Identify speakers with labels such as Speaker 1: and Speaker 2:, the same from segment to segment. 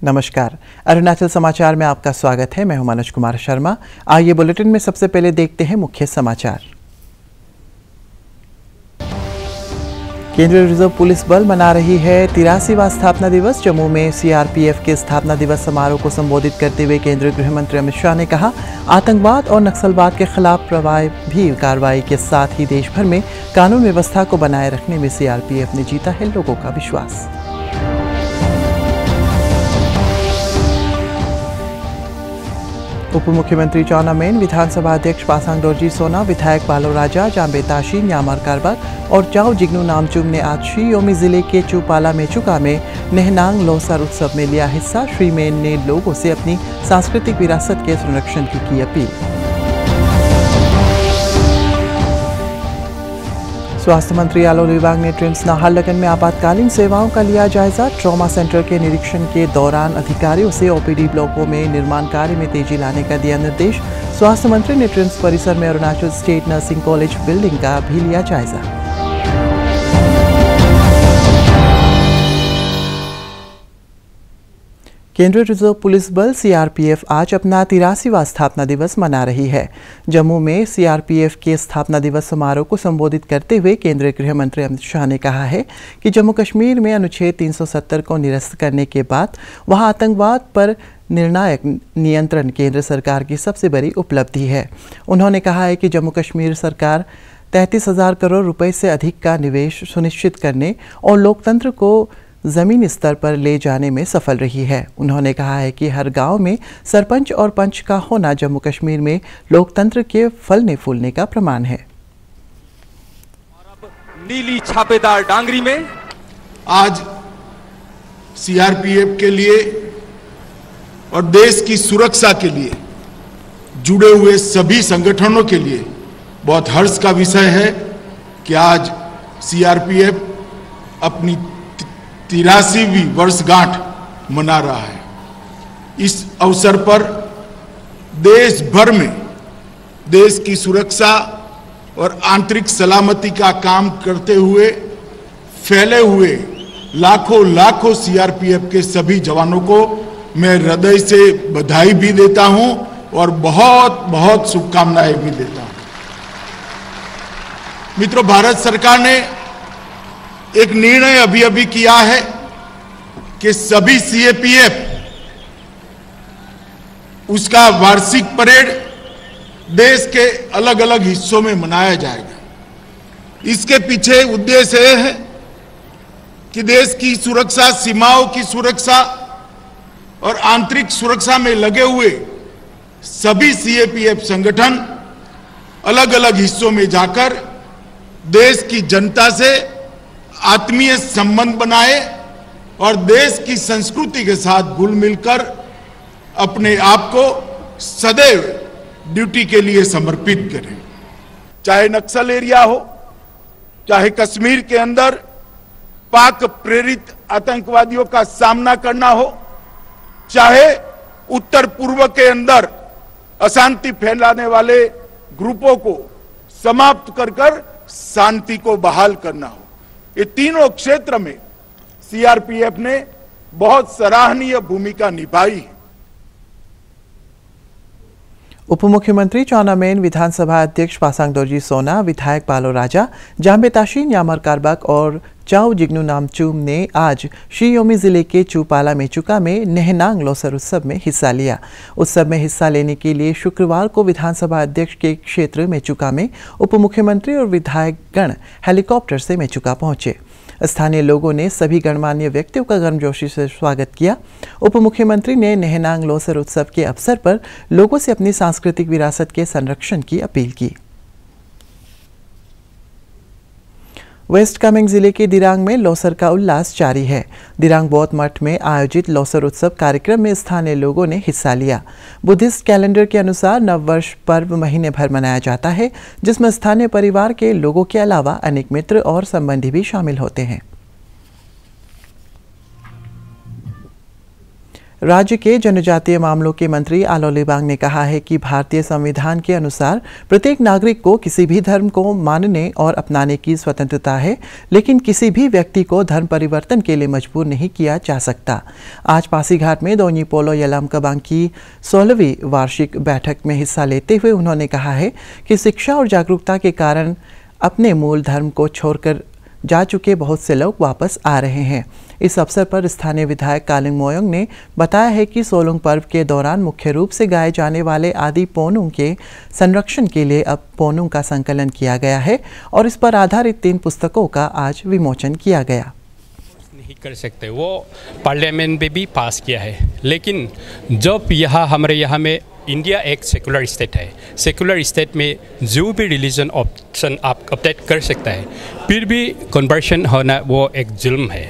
Speaker 1: नमस्कार, अरुणाचल समाचार में आपका स्वागत है। मैं हूं मनोज कुमार शर्मा। आइए बुलेटिन में सबसे पहले देखते हैं मुख्य समाचार। केंद्रीय रिजर्व पुलिस बल मना रही है 83वां स्थापना दिवस। जम्मू में सीआरपीएफ के स्थापना दिवस समारोह को संबोधित करते हुए केंद्रीय गृह मंत्री अमित शाह ने कहा, आतंकवाद और नक्सलवाद के खिलाफ प्रभावी कार्रवाई के साथ ही देश भर में कानून व्यवस्था को बनाए रखने में सीआरपीएफ ने जीता है लोगों का विश्वास। उप मुख्यमंत्री चाउना मेन, विधानसभा अध्यक्ष पासांग दोरजी सोना, विधायक बालो राजा, जाम्बे ताशी, न्यामर कारबाग और चाओ जिग्नू नामचुम ने आज शी योमी जिले के चूपाला मेचुका में नेहनांग लोसर उत्सव में लिया हिस्सा। श्री मेन ने लोगों से अपनी सांस्कृतिक विरासत के संरक्षण की अपील। स्वास्थ्य मंत्री आलो लिबांग ने ट्रिम्स नाहरलगुन में आपातकालीन सेवाओं का लिया जायजा। ट्रॉमा सेंटर के निरीक्षण के दौरान अधिकारियों से ओपीडी ब्लॉकों में निर्माण कार्य में तेजी लाने का दिया निर्देश। स्वास्थ्य मंत्री ने ट्रिम्स परिसर में Arunachal state nursing college building का भी लिया जायजा। केंद्रीय रिजर्व पुलिस बल सीआरपीएफ आज अपना 83वां स्थापना दिवस मना रही है। जम्मू में सीआरपीएफ के स्थापना दिवस समारोह को संबोधित करते हुए केंद्रीय गृह मंत्री अमित शाह ने कहा है कि जम्मू कश्मीर में अनुच्छेद 370 को निरस्त करने के बाद वहां आतंकवाद पर निर्णायक नियंत्रण केंद्र सरकार की सबसे बड़ी उपलब्धि है। उन्होंने कहा है कि जम्मू कश्मीर सरकार 33,000 करोड़ रुपए से अधिक का निवेश सुनिश्चित करने और लोकतंत्र को जमीनी स्तर पर ले जाने में सफल रही है। उन्होंने कहा है कि हर गांव में सरपंच और पंच का होना जम्मू कश्मीर में लोकतंत्र के फलने फूलने का प्रमाण है।
Speaker 2: नीली छापेदार डांगरी में
Speaker 3: आज सीआरपीएफ के लिए और देश की सुरक्षा के लिए जुड़े हुए सभी संगठनों के लिए बहुत हर्ष का विषय है कि आज सीआरपीएफ अपनी 83वीं वर्षगांठ मना रहा है। इस अवसर पर देश भर में देश की सुरक्षा और आंतरिक सलामती का काम करते हुए फैले हुए लाखों सीआरपीएफ के सभी जवानों को मैं हृदय से बधाई भी देता हूं और बहुत शुभकामनाएं भी देता हूं। मित्रों, भारत सरकार ने एक निर्णय अभी किया है कि सभी सीएपीएफ उसका वार्षिक परेड देश के अलग अलग हिस्सों में मनाया जाएगा। इसके पीछे उद्देश्य यह है कि देश की सुरक्षा, सीमाओं की सुरक्षा और आंतरिक सुरक्षा में लगे हुए सभी सीएपीएफ संगठन अलग अलग हिस्सों में जाकर देश की जनता से आत्मीय संबंध बनाए और देश की संस्कृति के साथ घुल मिलकर अपने आप को सदैव ड्यूटी के लिए समर्पित करें। चाहे नक्सल एरिया हो, चाहे कश्मीर के अंदर पाक प्रेरित आतंकवादियों का सामना करना हो, चाहे उत्तर पूर्व के अंदर अशांति फैलाने वाले ग्रुपों को समाप्त कर शांति को बहाल करना हो, ये तीनों क्षेत्र में सीआरपीएफ ने बहुत सराहनीय भूमिका निभाई है।
Speaker 1: उप मुख्यमंत्री चाउना मेन, विधानसभा अध्यक्ष पासांग दोरजी सोना, विधायक बालो राजा, जाम्बे ताशी, न्यामर कारबाग और चाओ जिग्नू नामचुम ने आज शी योमी जिले के चूपाला मेचुका में नेहनांग लोसर उत्सव में हिस्सा लिया। उत्सव में हिस्सा लेने के लिए शुक्रवार को विधानसभा अध्यक्ष के क्षेत्र मेचुका में उप मुख्यमंत्री और विधायक गण हेलीकॉप्टर से मेचुका पहुंचे। स्थानीय लोगों ने सभी गणमान्य व्यक्तियों का गर्मजोशी से स्वागत किया। उप मुख्यमंत्री ने नेहनांग लोसर उत्सव के अवसर पर लोगों से अपनी सांस्कृतिक विरासत के संरक्षण की अपील की। वेस्ट कामेंग जिले के दिरांग में लोसर का उल्लास जारी है। दिरांग बौद्ध मठ में आयोजित लोसर उत्सव कार्यक्रम में स्थानीय लोगों ने हिस्सा लिया। बुद्धिस्ट कैलेंडर के अनुसार नववर्ष पर्व महीने भर मनाया जाता है, जिसमें स्थानीय परिवार के लोगों के अलावा अनेक मित्र और संबंधी भी शामिल होते हैं। राज्य के जनजातीय मामलों के मंत्री आलो लिबांग ने कहा है कि भारतीय संविधान के अनुसार प्रत्येक नागरिक को किसी भी धर्म को मानने और अपनाने की स्वतंत्रता है, लेकिन किसी भी व्यक्ति को धर्म परिवर्तन के लिए मजबूर नहीं किया जा सकता। आज पासीघाट में दोन्यी पोलो यलाम कबांग की 16वीं वार्षिक बैठक में हिस्सा लेते हुए उन्होंने कहा है कि शिक्षा और जागरूकता के कारण अपने मूल धर्म को छोड़कर जा चुके बहुत से लोग वापस आ रहे हैं। इस अवसर पर स्थानीय विधायक कालिंग मोयोंग ने बताया है कि सोलुंग पर्व के दौरान मुख्य रूप से गाए जाने वाले आदि पोनुंग के संरक्षण के लिए अब पोनुंग का संकलन किया गया है और इस पर आधारित 3 पुस्तकों का आज विमोचन किया गया।
Speaker 4: नहीं कर सकते, वो पार्लियामेंट में भी पास किया है, लेकिन जब हमारे यहाँ में इंडिया एक सेकुलर स्टेट है, सेकुलर स्टेट में जो भी रिलीजन ऑप्शन आप अपडेट कर सकता है, फिर भी कन्वर्शन होना वो एक जुल्म है।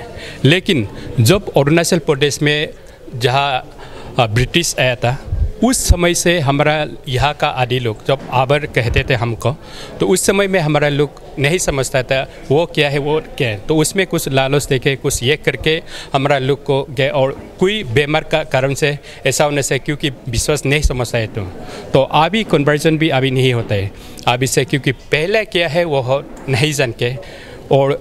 Speaker 4: लेकिन जब अरुणाचल प्रदेश में जहाँ ब्रिटिश आया था, उस समय से हमारा यहाँ का आदि लोग जब आबर कहते थे हमको, तो उस समय में हमारा लोग नहीं समझता था वो क्या है वो क्या है, तो उसमें कुछ लालच देके कुछ ये करके हमारा लोग को गए और कोई बीमार का कारण से ऐसा होने से क्योंकि विश्वास नहीं समझता है तो अभी कन्वर्जन भी अभी नहीं होता है अभी से, क्योंकि पहले क्या है वो नहीं जान के, और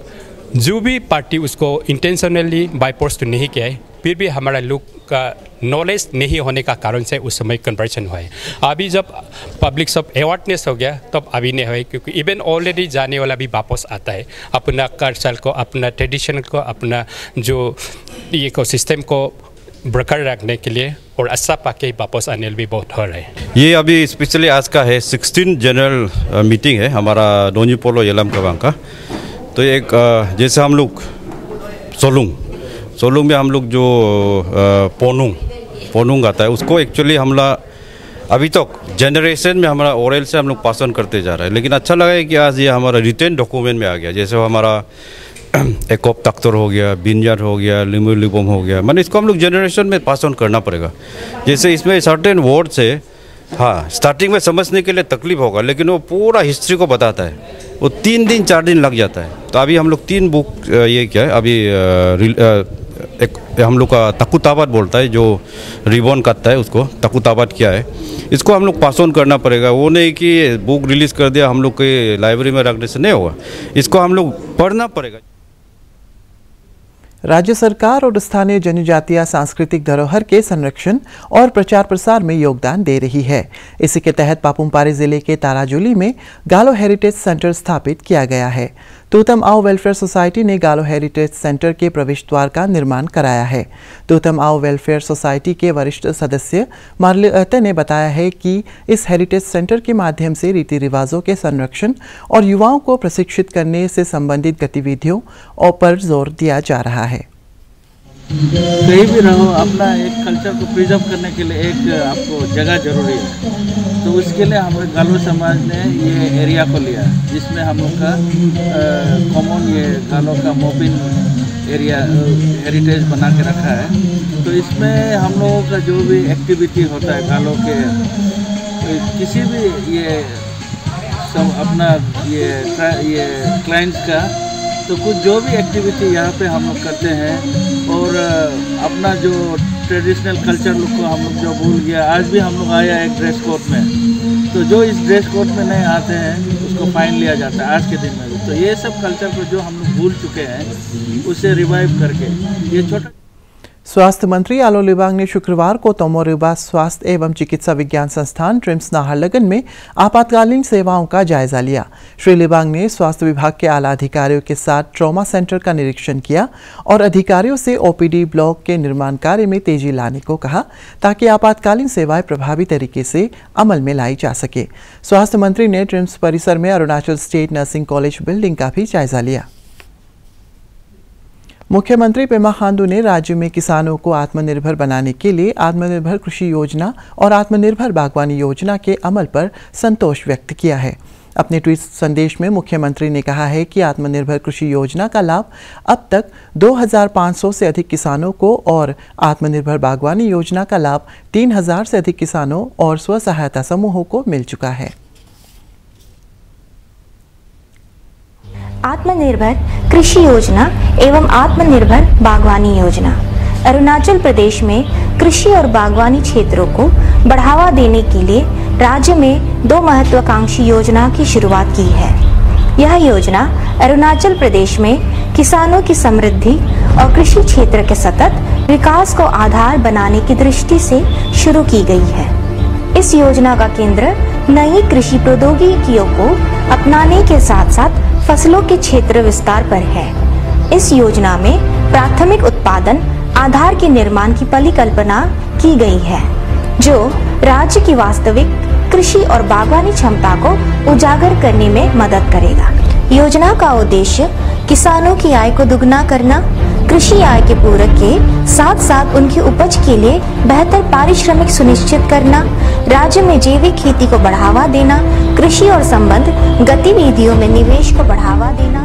Speaker 4: जो भी पार्टी उसको इंटेंशनली बाय फोर्स तो नहीं किया है, फिर भी हमारा लोग का नॉलेज नहीं होने का कारण से उस समय कन्वर्जन हुआ है। अभी जब पब्लिक सब अवेयरनेस हो गया तब अभी नहीं हुआ, क्योंकि इवन ऑलरेडी जाने वाला भी वापस आता है अपना कल्चर को, अपना ट्रेडिशन को, अपना जो इकोसिस्टम को बरकरार रखने के लिए और अच्छा पाके वापस आने भी बहुत हो रहा है।
Speaker 5: ये अभी स्पेशली आज का है 16 जनरल मीटिंग है हमारा दोन्यी पोलो यलाम कबांग का। तो एक जैसे हम लोग सोलुंग में हम लोग जो पोनुंग आता है उसको एक्चुअली हमला अभी तक जनरेशन में हमारा ओरल से हम लोग पास ऑन करते जा रहे हैं, लेकिन अच्छा लगा है कि आज ये हमारा रिटर्न डॉक्यूमेंट में आ गया। जैसे हमारा एकोप तख्तर हो गया, बिनजार हो गया, लिमु लिबोम हो गया, मैंने इसको हम लोग जनरेशन में पास ऑन करना पड़ेगा। जैसे इसमें सर्टेन वर्ड से हाँ स्टार्टिंग में समझने के लिए तकलीफ होगा, लेकिन वो पूरा हिस्ट्री को बताता है, वो 3 दिन 4 दिन लग जाता है। तो अभी हम लोग 3 बुक ये क्या है अभी एक हम लोग का तकुताबाद बोलता है, जो रिबॉन काटता है उसको तकुताबाद किया है, इसको हम लोग पास ऑन करना पड़ेगा। वो नहीं कि बुक रिलीज़ कर दिया हम लोग के लाइब्रेरी में रखने से नहीं होगा, इसको हम लोग पढ़ना पड़ेगा।
Speaker 1: राज्य सरकार और स्थानीय जनजातीय सांस्कृतिक धरोहर के संरक्षण और प्रचार प्रसार में योगदान दे रही है। इसी के तहत पापुमपारे जिले के ताराजुली में गालो हेरिटेज सेंटर स्थापित किया गया है। तूतम आओ वेलफेयर सोसाइटी ने गालो हेरिटेज सेंटर के प्रवेश द्वार का निर्माण कराया है। तूतम आओ वेलफेयर सोसाइटी के वरिष्ठ सदस्य मार्लियते ने बताया है कि इस हेरिटेज सेंटर के माध्यम से रीति रिवाजों के संरक्षण और युवाओं को प्रशिक्षित करने से संबंधित गतिविधियों पर जोर दिया जा रहा है।
Speaker 6: कहीं भी रहो, अपना एक कल्चर को प्रिजर्व करने के लिए एक आपको जगह जरूरी है। तो उसके लिए हमारे गालो समाज ने ये एरिया को लिया, जिसमें हम लोग का कॉमन ये गालो का मोबिन एरिया हेरिटेज बना के रखा है। तो इसमें हम लोगों का जो भी एक्टिविटी होता है गालो के किसी भी ये सब अपना ये क्लाइंट्स का, तो कुछ जो भी एक्टिविटी यहाँ पे हम लोग करते हैं और अपना जो ट्रेडिशनल कल्चर लुक को हम लोग जो भूल गया, आज भी हम लोग आया एक ड्रेस कोड में, तो जो इस ड्रेस कोड में नहीं आते हैं उसको फाइन लिया जाता है आज के दिन में भी। तो ये सब कल्चर को जो हम लोग भूल चुके हैं उसे रिवाइव करके ये छोटा।
Speaker 1: स्वास्थ्य मंत्री आलो लिबांग ने शुक्रवार को तोमोरिबा स्वास्थ्य एवं चिकित्सा विज्ञान संस्थान ट्रिम्स नाहरलगन में आपातकालीन सेवाओं का जायजा लिया। श्री लिबांग ने स्वास्थ्य विभाग के आला अधिकारियों के साथ ट्रॉमा सेंटर का निरीक्षण किया और अधिकारियों से ओपीडी ब्लॉक के निर्माण कार्य में तेजी लाने को कहा, ताकि आपातकालीन सेवाएं प्रभावी तरीके से अमल में लाई जा सके। स्वास्थ्य मंत्री ने ट्रिम्स परिसर में Arunachal state nursing college building का भी जायजा लिया। मुख्यमंत्री पेमा खांडू ने राज्य में किसानों को आत्मनिर्भर बनाने के लिए आत्मनिर्भर कृषि योजना और आत्मनिर्भर बागवानी योजना के अमल पर संतोष व्यक्त किया है। अपने ट्वीट संदेश में मुख्यमंत्री ने कहा है कि आत्मनिर्भर कृषि योजना का लाभ अब तक 2500 से अधिक किसानों को और आत्मनिर्भर बागवानी योजना का लाभ 3000 से अधिक किसानों और स्व सहायता समूहों को मिल चुका है।
Speaker 7: आत्मनिर्भर कृषि योजना एवं आत्मनिर्भर बागवानी योजना अरुणाचल प्रदेश में कृषि और बागवानी क्षेत्रों को बढ़ावा देने के लिए राज्य में 2 महत्वाकांक्षी योजना की शुरुआत की है। यह योजना अरुणाचल प्रदेश में किसानों की समृद्धि और कृषि क्षेत्र के सतत विकास को आधार बनाने की दृष्टि से शुरू की गई है। इस योजना का केंद्र नई कृषि प्रौद्योगिकियों को अपनाने के साथ साथ फसलों के क्षेत्र विस्तार पर है। इस योजना में प्राथमिक उत्पादन आधार के निर्माण की परिकल्पना की गई है, जो राज्य की वास्तविक कृषि और बागवानी क्षमता को उजागर करने में मदद करेगा। योजना का उद्देश्य किसानों की आय को दुगना करना, कृषि आय के पूरक के साथ साथ उनकी उपज के लिए बेहतर पारिश्रमिक सुनिश्चित करना, राज्य में जैविक खेती को बढ़ावा देना, कृषि और संबद्ध गतिविधियों में निवेश को बढ़ावा देना।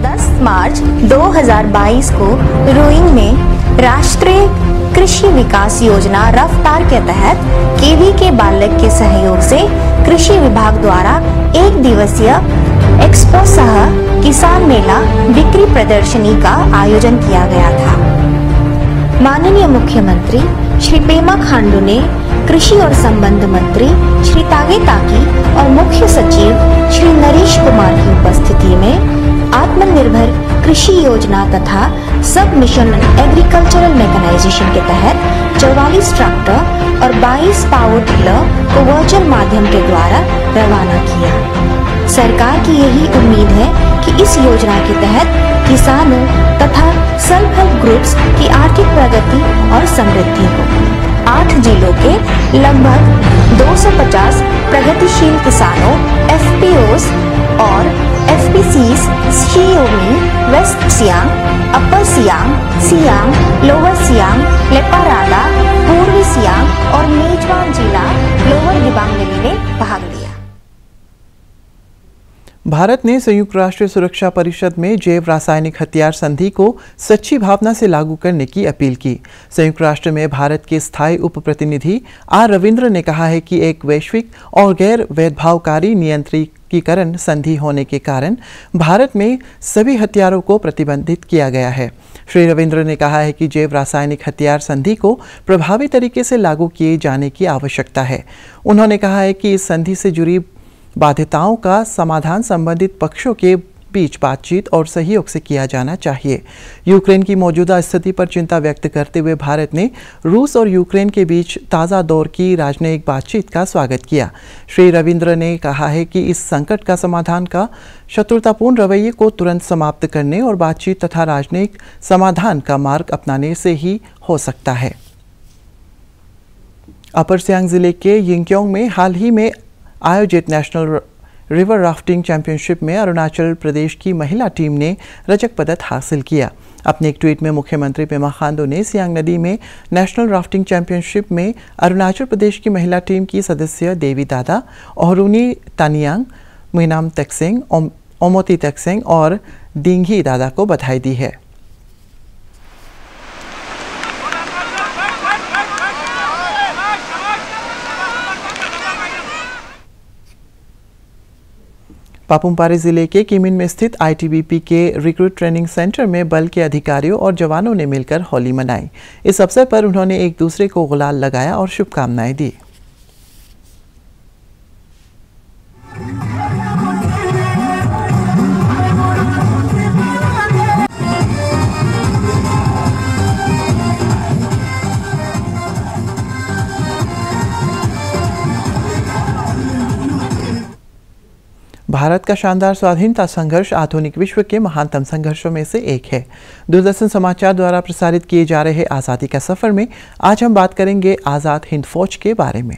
Speaker 7: 10 मार्च 2022 को रोइंग में राष्ट्रीय कृषि विकास योजना रफ्तार के तहत केवीके बालक के सहयोग से कृषि विभाग द्वारा 1 दिवसीय एक्सपो सह किसान मेला बिक्री प्रदर्शनी का आयोजन किया गया था। माननीय मुख्यमंत्री श्री पेमा खांडू ने कृषि और संबंध मंत्री श्री तागे ताकी और मुख्य सचिव श्री नरेश कुमार की उपस्थिति में आत्मनिर्भर कृषि योजना तथा सब मिशन एग्रीकल्चरल मैकेनाइजेशन के तहत 44 ट्रैक्टर और 22 पावर टिलर को वर्चुअल माध्यम के द्वारा रवाना किया। सरकार की यही उम्मीद है कि इस योजना के तहत किसानों तथा सेल्फ हेल्प ग्रुप्स की आर्थिक प्रगति और समृद्धि हो। 8 जिलों के लगभग 250 प्रगतिशील किसानों, FPOs और FPCs शियोमी, वेस्ट सियांग, अपर सियांग, सियांग, लोअर सियांग, लेपारादा, पूर्वी सियांग और मेजबान जिला लोअर दिबांग वैली ने भाग लिया।
Speaker 1: भारत ने संयुक्त राष्ट्र सुरक्षा परिषद में जैव रासायनिक हथियार संधि को सच्ची भावना से लागू करने की अपील की। संयुक्त राष्ट्र में भारत के स्थायी उप प्रतिनिधि आर रविंद्र ने कहा है कि एक वैश्विक और गैर भेदभावकारी नियंत्रिकीकरण संधि होने के कारण भारत में सभी हथियारों को प्रतिबंधित किया गया है। श्री रविंद्र ने कहा है कि जैव रासायनिक हथियार संधि को प्रभावी तरीके से लागू किए जाने की आवश्यकता है। उन्होंने कहा है कि इस संधि से जुड़ी बाध्यताओं का समाधान संबंधित पक्षों के बीच बातचीत और सहयोग से किया जाना चाहिए। यूक्रेन की मौजूदा स्थिति पर चिंता व्यक्त करते हुए भारत ने रूस और यूक्रेन के बीच ताज़ा दौर की राजनयिक बातचीत का स्वागत किया। श्री रविंद्र ने कहा है कि इस संकट का समाधान का शत्रुतापूर्ण रवैये को तुरंत समाप्त करने और बातचीत तथा राजनयिक समाधान का मार्ग अपनाने से ही हो सकता है। अपर सियांग जिले के यिंगक्योंग में हाल ही में आयोजित नेशनल रिवर राफ्टिंग चैंपियनशिप में अरुणाचल प्रदेश की महिला टीम ने रजत पदक हासिल किया। अपने एक ट्वीट में मुख्यमंत्री पेमा खांडू ने सियांग नदी में नेशनल राफ्टिंग चैंपियनशिप में अरुणाचल प्रदेश की महिला टीम की सदस्य देवी दादा, ओहरुनी तानियांग, मुइनाम तेक्सेंग, ओमोती तेक्सेंग और डिंगी दादा को बधाई दी है। पापुमपारे जिले के किमिन में स्थित ITBP के रिक्रूट ट्रेनिंग सेंटर में बल के अधिकारियों और जवानों ने मिलकर होली मनाई। इस अवसर पर उन्होंने एक दूसरे को गुलाल लगाया और शुभकामनाएं दी। भारत का शानदार स्वाधीनता संघर्ष आधुनिक विश्व के महानतम संघर्षों में से एक है। दूरदर्शन समाचार द्वारा प्रसारित किए जा रहे आज़ादी का सफर में आज हम बात करेंगे आज़ाद हिंद फौज के बारे में।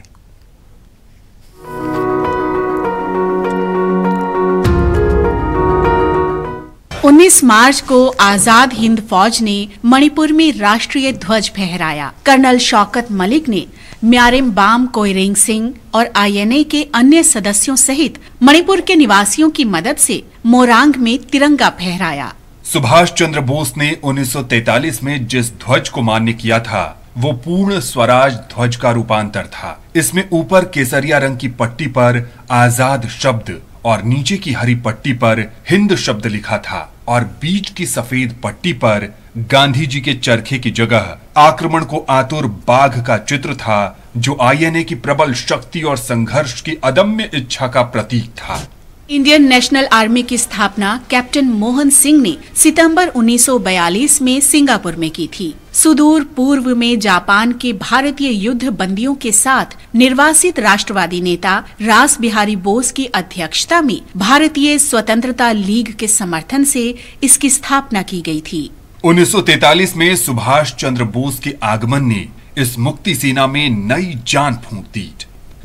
Speaker 8: उन्नीस मार्च को आजाद हिंद फौज ने मणिपुर में राष्ट्रीय ध्वज फहराया। कर्नल शौकत मलिक ने म्यारेम बाम कोइरेंग सिंह और INA के अन्य सदस्यों सहित मणिपुर के निवासियों की मदद से मोरांग में तिरंगा फहराया।
Speaker 9: सुभाष चंद्र बोस ने 1943 में जिस ध्वज को मान्य किया था वो पूर्ण स्वराज ध्वज का रूपांतर था। इसमें ऊपर केसरिया रंग की पट्टी पर आजाद शब्द और नीचे की हरी पट्टी पर हिंद शब्द लिखा था। और बीच की सफेद पट्टी पर गांधी जी के चरखे की जगह आक्रमण को आतुर बाघ का चित्र था, जो आईएनए की प्रबल शक्ति और संघर्ष की अदम्य इच्छा का प्रतीक था।
Speaker 8: इंडियन नेशनल आर्मी की स्थापना कैप्टन मोहन सिंह ने सितंबर 1942 में सिंगापुर में की थी। सुदूर पूर्व में जापान के भारतीय युद्ध बंदियों के साथ निर्वासित राष्ट्रवादी नेता रास बिहारी बोस की अध्यक्षता में भारतीय स्वतंत्रता लीग के समर्थन से इसकी स्थापना की गई थी।
Speaker 9: 1943 में सुभाष चंद्र बोस के आगमन ने इस मुक्ति सेना में नई जान फूंक दी।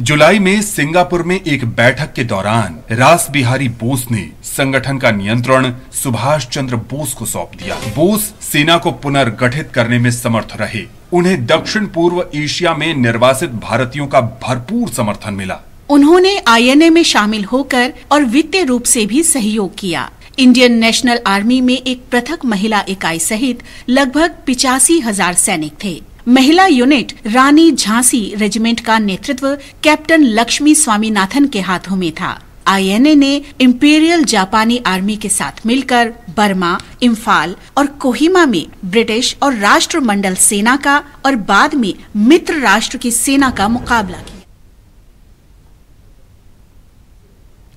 Speaker 9: जुलाई में सिंगापुर में एक बैठक के दौरान रास बिहारी बोस ने संगठन का नियंत्रण सुभाष चंद्र बोस को सौंप दिया। बोस सेना को पुनर्गठित करने में समर्थ रहे। उन्हें दक्षिण पूर्व एशिया में निर्वासित भारतीयों का भरपूर समर्थन मिला।
Speaker 8: उन्होंने आईएनए में शामिल होकर और वित्तीय रूप से भी सहयोग किया। इंडियन नेशनल आर्मी में एक पृथक महिला इकाई सहित लगभग 85,000 सैनिक थे। महिला यूनिट रानी झांसी रेजिमेंट का नेतृत्व कैप्टन लक्ष्मी स्वामीनाथन के हाथों में था। आईएनए ने इंपीरियल जापानी आर्मी के साथ मिलकर बर्मा, इम्फाल और कोहिमा में ब्रिटिश और राष्ट्रमंडल सेना का और बाद में मित्र राष्ट्र की सेना का मुकाबला किया।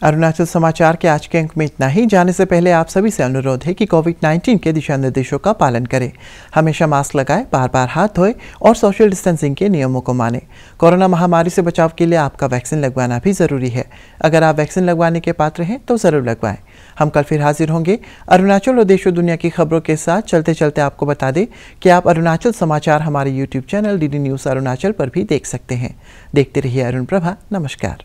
Speaker 1: अरुणाचल समाचार के आज के अंक में इतना ही। जाने से पहले आप सभी से अनुरोध है कि कोविड-19 के दिशा निर्देशों का पालन करें। हमेशा मास्क लगाएं, बार बार हाथ धोएं और सोशल डिस्टेंसिंग के नियमों को मानें। कोरोना महामारी से बचाव के लिए आपका वैक्सीन लगवाना भी ज़रूरी है। अगर आप वैक्सीन लगवाने के पात्र हैं तो ज़रूर लगवाएं। हम कल फिर हाजिर होंगे अरुणाचल और देश और दुनिया की खबरों के साथ। चलते चलते आपको बता दें कि आप अरुणाचल समाचार हमारे YouTube channel DD news Arunachal पर भी देख सकते हैं। देखते रहिए अरुण प्रभा। नमस्कार।